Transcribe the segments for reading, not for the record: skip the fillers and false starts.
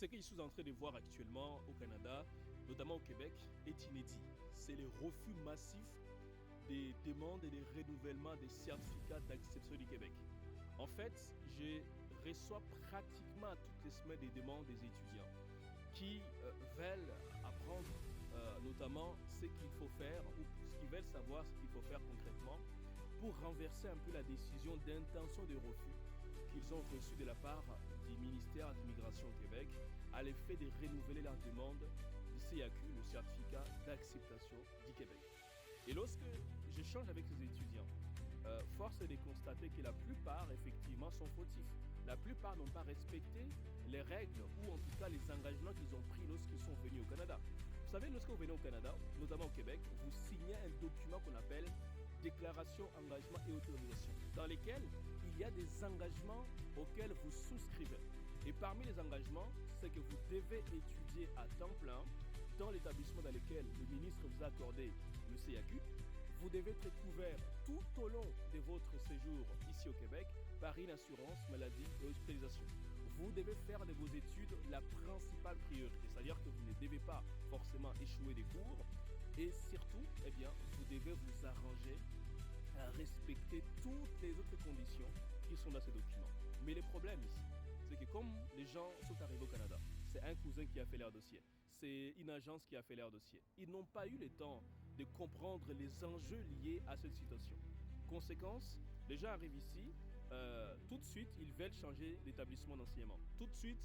Ce que je suis en train de voir actuellement au Canada, notamment au Québec, est inédit. C'est le refus massif des demandes et des renouvellements des certificats d'acceptation du Québec. En fait, je reçois pratiquement toutes les semaines des demandes des étudiants qui veulent apprendre notamment ce qu'il faut faire ou ce qu'ils veulent savoir ce qu'il faut faire concrètement pour renverser un peu la décision d'intention de refus qu'ils ont reçue de la part du ministère de l'Immigration au Québec à l'effet de renouveler leur demande du CAQ, le certificat d'acceptation du Québec. Et lorsque j'échange avec ces étudiants, force est de constater que la plupart, effectivement, sont fautifs. La plupart n'ont pas respecté les règles ou en tout cas les engagements qu'ils ont pris lorsqu'ils sont venus au Canada. Vous savez, lorsque vous venez au Canada, notamment au Québec, vous signez un document qu'on appelle déclaration, engagement et autorisation, dans lesquels il y a des engagements auxquels vous souscrivez. Et parmi les engagements, c'est que vous devez étudier à temps plein dans l'établissement dans lequel le ministre vous a accordé le CAQ. Vous devez être couvert tout au long de votre séjour ici au Québec par une assurance maladie et hospitalisation. Vous devez faire de vos études la principale priorité, c'est-à-dire que vous ne devez pas forcément échouer des cours et surtout, vous devez vous arranger à respecter toutes les autres conditions qui sont dans ces documents. Mais le problème ici, c'est que comme les gens sont arrivés au Canada, c'est un cousin qui a fait leur dossier, c'est une agence qui a fait leur dossier. Ils n'ont pas eu le temps de comprendre les enjeux liés à cette situation. Conséquence, les gens arrivent ici, tout de suite, ils veulent changer d'établissement d'enseignement. Tout de suite,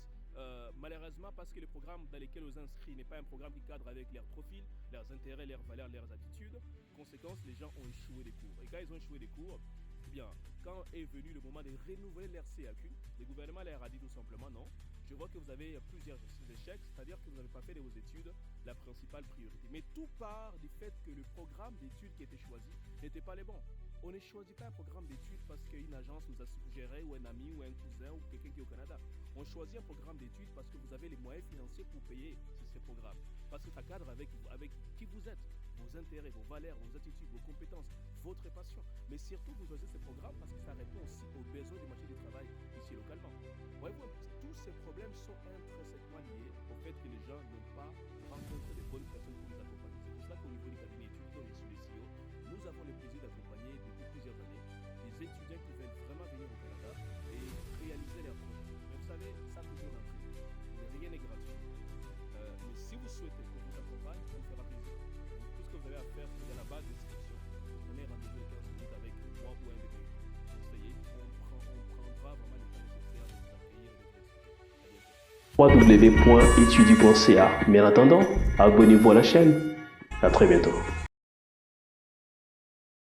malheureusement, parce que le programme dans lequel ils sont inscrits n'est pas un programme qui cadre avec leurs profils, leurs intérêts, leurs valeurs, leurs attitudes. Conséquence, les gens ont échoué des cours. Et quand ils ont échoué des cours, quand est venu le moment de renouveler leur CAQ, le gouvernement leur a dit tout simplement non. Je vois que vous avez plusieurs échecs, c'est-à-dire que vous n'avez pas fait de vos études la principale priorité. Mais tout part du fait que le programme d'études qui était choisi n'était pas le bon. On ne choisit pas un programme d'études parce qu'une agence nous a suggéré, ou un ami, ou un cousin, ou quelqu'un qui est au Canada. On choisit un programme d'études parce que vous avez les moyens financiers pour payer ces programmes. Parce que ça cadre avec qui vous êtes, vos intérêts, vos valeurs, vos attitudes, vos compétences, votre passion. Mais surtout, vous choisissez ce programme parce que ça répond aussi aux besoins du marché du travail ici localement. Voyez-vous, tous ces problèmes sont intrinsèquement liés au fait que les gens n'ont pas rencontré de bonnes personnes pour les accompagner. C'est pour cela qu'au niveau du cabinet étudiant et sur les CEO, nous avons le plaisir d'accompagner depuis plusieurs années des étudiants qui veulent vraiment venir au Canada et réaliser leurs projets. Mais vous savez, ça toujours un prix. Rien n'est gratuit. Mais si vous souhaitez qu'on vous accompagne, ça nous fera plaisir. Donc, tout ce que vous avez à faire, c'est dans la base d'inscription. Vous prenez rendez-vous de 15 minutes avec moi ou un de mes conseillers. On prendra vraiment le temps nécessaire de vous accueillir et de vous expliquer. À bientôt. www.étudie.ca. Mais en attendant, abonnez-vous à la chaîne. À très bientôt.